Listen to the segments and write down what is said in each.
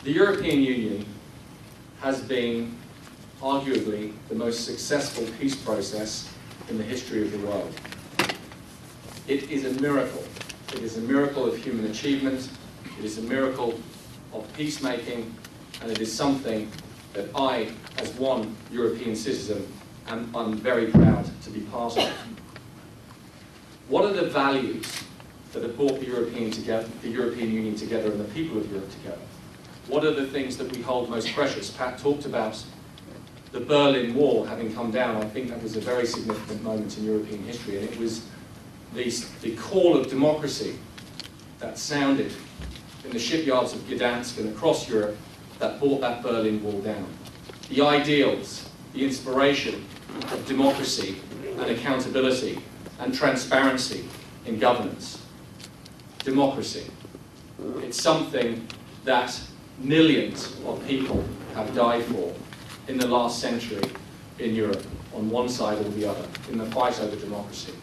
The European Union has been arguably the most successful peace process in the history of the world. It is a miracle. It is a miracle of human achievement. It is a miracle of peacemaking, and it is something that I, as one European citizen, I'm very proud to be part of. What are the values that have brought the European Union together and the people of Europe together? What are the things that we hold most precious? Pat talked about the Berlin Wall having come down. I think that was a very significant moment in European history, and it was the call of democracy that sounded in the shipyards of Gdansk and across Europe that brought that Berlin Wall down. The ideals, the inspiration of democracy and accountability and transparency in governance. Democracy. It's something that millions of people have died for in the last century in Europe, on one side or the other, in the fight over democracy.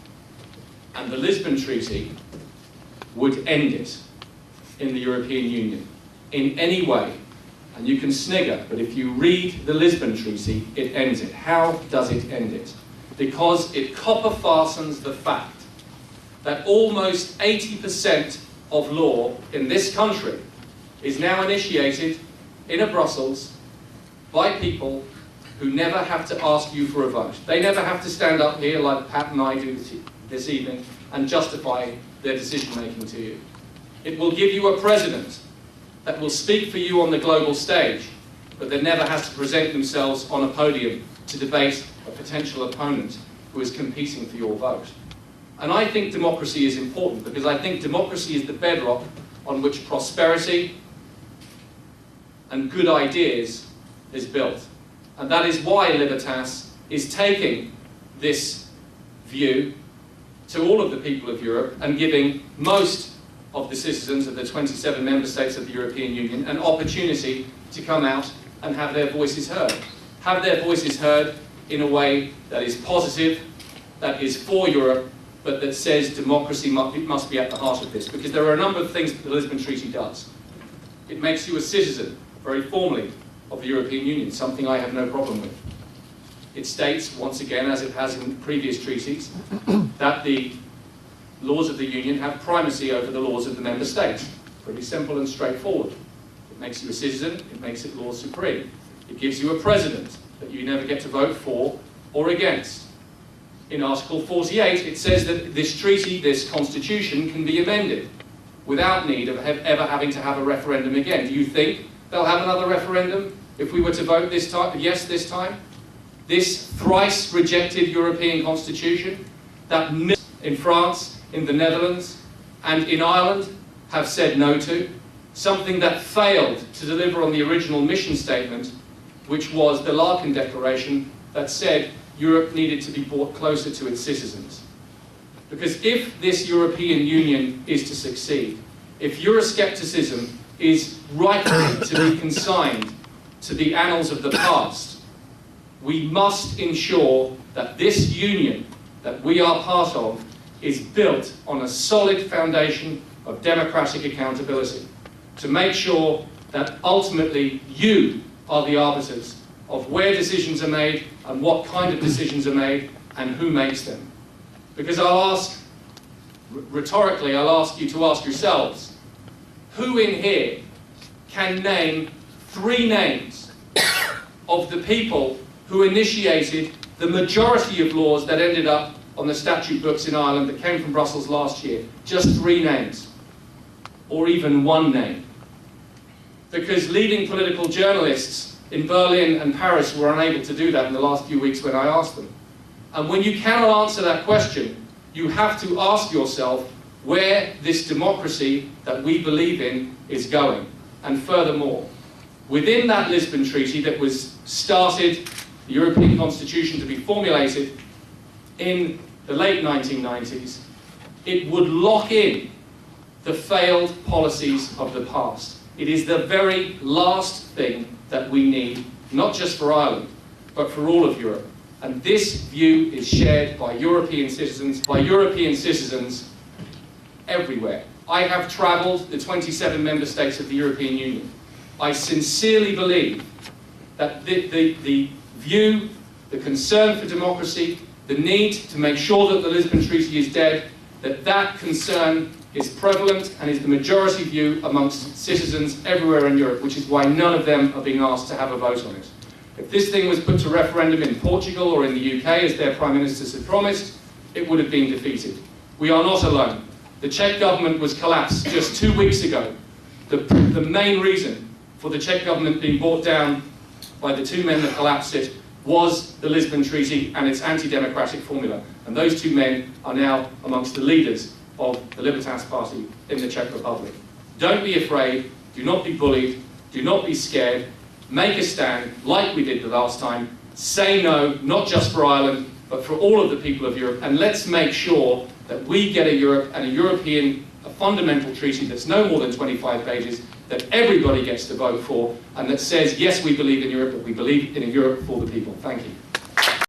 And the Lisbon Treaty would end it in the European Union in any way. And you can snigger, but if you read the Lisbon Treaty, it ends it. How does it end it? Because it copper fastens the fact that almost 80% of law in this country is now initiated in Brussels by people who never have to ask you for a vote. They never have to stand up here like Pat and I do this evening and justify their decision-making to you. It will give you a president that will speak for you on the global stage, but that never has to present themselves on a podium to debate a potential opponent who is competing for your vote. And I think democracy is important, because I think democracy is the bedrock on which prosperity and good ideas is built. And that is why Libertas is taking this view to all of the people of Europe and giving most of the citizens of the 27 member states of the European Union an opportunity to come out and have their voices heard. Have their voices heard in a way that is positive, that is for Europe, but that says democracy must be at the heart of this. Because there are a number of things that the Lisbon Treaty does. It makes you a citizen, very formally, of the European Union, something I have no problem with. It states, once again, as it has in previous treaties, that the laws of the Union have primacy over the laws of the member states. Pretty simple and straightforward. It makes you a citizen, it makes it law supreme. It gives you a president that you never get to vote for or against. In Article 48, it says that this treaty, this constitution, can be amended without need of ever having to have a referendum again. Do you think they'll have another referendum if we were to vote this time, yes this time? This thrice rejected European constitution that in France, in the Netherlands, and in Ireland have said no to, something that failed to deliver on the original mission statement, which was the Larkin Declaration that said Europe needed to be brought closer to its citizens. Because if this European Union is to succeed, if Euroscepticism is rightly to be consigned to the annals of the past, we must ensure that this union that we are part of is built on a solid foundation of democratic accountability, to make sure that ultimately you are the arbiters of where decisions are made and what kind of decisions are made and who makes them. Because I'll ask, rhetorically, I'll ask you to ask yourselves, who in here can name 3 names of the people who initiated the majority of laws that ended up on the statute books in Ireland that came from Brussels last year? Just 3 names, or even 1 name. Because leading political journalists in Berlin and Paris were unable to do that in the last few weeks when I asked them. And when you cannot answer that question, you have to ask yourself where this democracy that we believe in is going. And furthermore, within that Lisbon Treaty that was started, the European Constitution to be formulated in the late 1990s, it would lock in the failed policies of the past. It is the very last thing that we need, not just for Ireland, but for all of Europe. And this view is shared by European citizens everywhere. I have travelled the 27 member states of the European Union. I sincerely believe that the view, the concern for democracy, the need to make sure that the Lisbon Treaty is dead, that concern is prevalent and is the majority view amongst citizens everywhere in Europe, which is why none of them are being asked to have a vote on it. If this thing was put to referendum in Portugal or in the UK, as their Prime Ministers had promised, it would have been defeated. We are not alone. The Czech government was collapsed just 2 weeks ago. The main reason for the Czech government being brought down by the two men that collapsed it was the Lisbon Treaty and its anti-democratic formula. And those two men are now amongst the leaders of the Libertas Party in the Czech Republic. Don't be afraid, do not be bullied, do not be scared, make a stand like we did the last time, say no, not just for Ireland, but for all of the people of Europe, and let's make sure that we get a Europe and a fundamental treaty that's no more than 25 pages, that everybody gets to vote for, and that says, yes, we believe in Europe, but we believe in a Europe for the people. Thank you.